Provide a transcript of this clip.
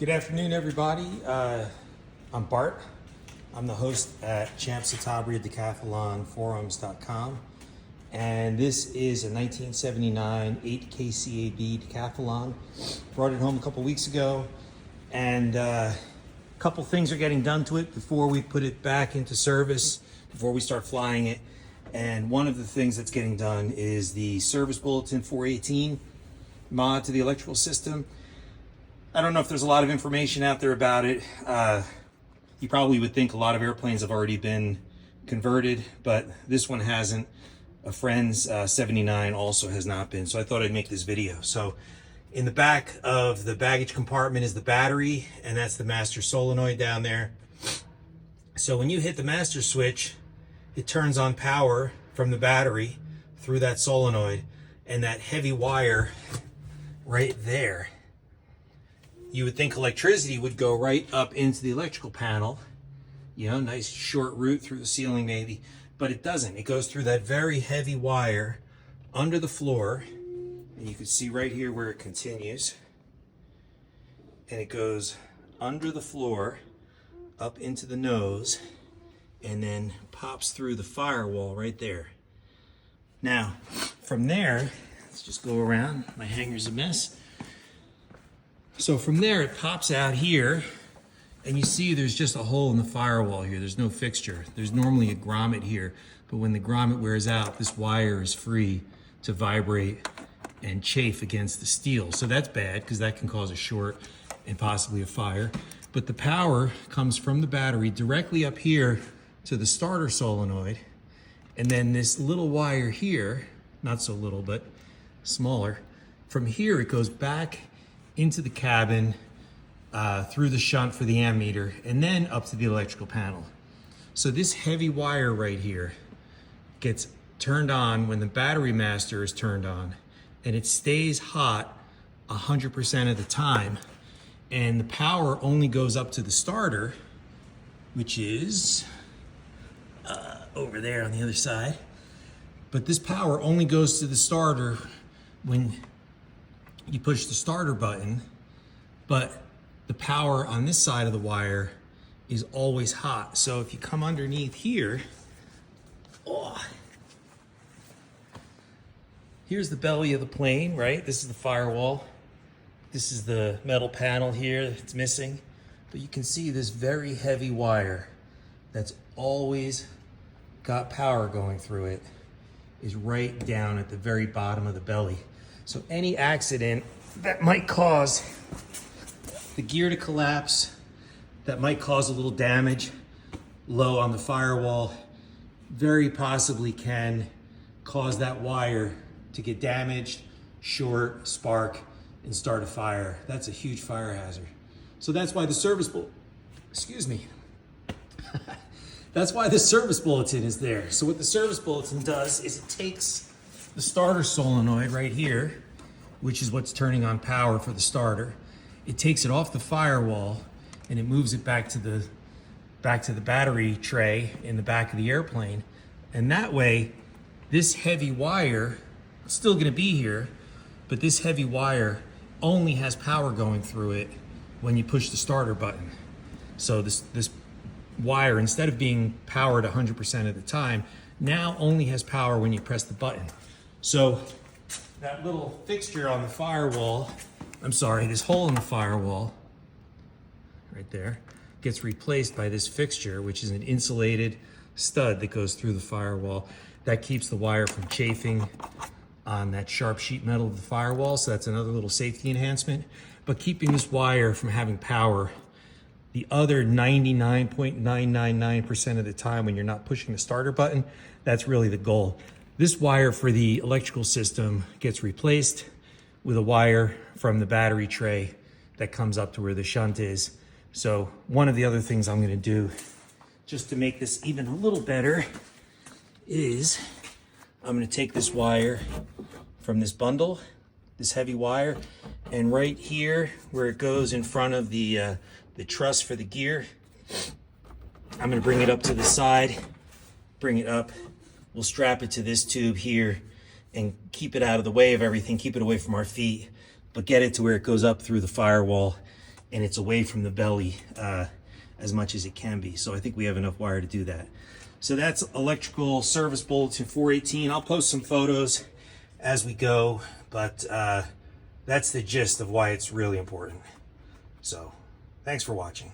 Good afternoon, everybody. I'm Bart. I'm the host at Decathlon.com, and this is a 1979 8 kCAB Decathlon. Brought it home a couple weeks ago, and a couple things are getting done to it before we put it back into service, before we start flying it. And one of the things that's getting done is the service bulletin 418 mod to the electrical system. I don't know if there's a lot of information out there about it. You probably would think a lot of airplanes have already been converted, but this one hasn't. A friend's 79 also has not been, so I thought I'd make this video. So in the back of the baggage compartment is the battery, and that's the master solenoid down there. So when you hit the master switch, it turns on power from the battery through that solenoid, and that heavy wire right there, you would think electricity would go right up into the electrical panel, you know, nice short route through the ceiling maybe, but it doesn't. It goes through that very heavy wire under the floor, and you can see right here where it continues, and it goes under the floor up into the nose and then pops through the firewall right there. Now from there, let's just go around. My hanger's a mess. So from there, it pops out here, and you see there's just a hole in the firewall here. There's no fixture. There's normally a grommet here, but when the grommet wears out, this wire is free to vibrate and chafe against the steel. So that's bad, because that can cause a short and possibly a fire. But the power comes from the battery directly up here to the starter solenoid, and then this little wire here, not so little, but smaller, from here it goes back into the cabin, through the shunt for the ammeter, and then up to the electrical panel. So this heavy wire right here gets turned on when the battery master is turned on, and it stays hot 100% of the time, and the power only goes up to the starter, which is over there on the other side. But this power only goes to the starter when you push the starter button, but the power on this side of the wire is always hot. So if you come underneath here, here's the belly of the plane, right? This is the firewall. This is the metal panel here that's missing. But you can see this very heavy wire that's always got power going through it is right down at the very bottom of the belly. So any accident that might cause the gear to collapse, that might cause a little damage low on the firewall, very possibly can cause that wire to get damaged, short, spark, and start a fire. That's a huge fire hazard. So that's why the service that's why the service bulletin is there. So what the service bulletin does is it takes the starter solenoid right here, which is what's turning on power for the starter. It takes it off the firewall and it moves it back to the battery tray in the back of the airplane. And that way, this heavy wire is still gonna be here, but this heavy wire only has power going through it when you push the starter button. So this wire, instead of being powered 100% of the time, now only has power when you press the button. So that little fixture on the firewall, this hole in the firewall right there, gets replaced by this fixture, which is an insulated stud that goes through the firewall. That keeps the wire from chafing on that sharp sheet metal of the firewall, so that's another little safety enhancement. But keeping this wire from having power the other 99.999% of the time when you're not pushing the starter button, that's really the goal. This wire for the electrical system gets replaced with a wire from the battery tray that comes up to where the shunt is. So one of the other things I'm gonna do just to make this even a little better is I'm gonna take this wire from this bundle, this heavy wire, and right here where it goes in front of the truss for the gear, I'm gonna bring it up to the side, bring it up. We'll strap it to this tube here and keep it out of the way of everything, keep it away from our feet, but get it to where it goes up through the firewall and it's away from the belly as much as it can be. So I think we have enough wire to do that. So that's electrical service bulletin 418. I'll post some photos as we go, but that's the gist of why it's really important. So thanks for watching.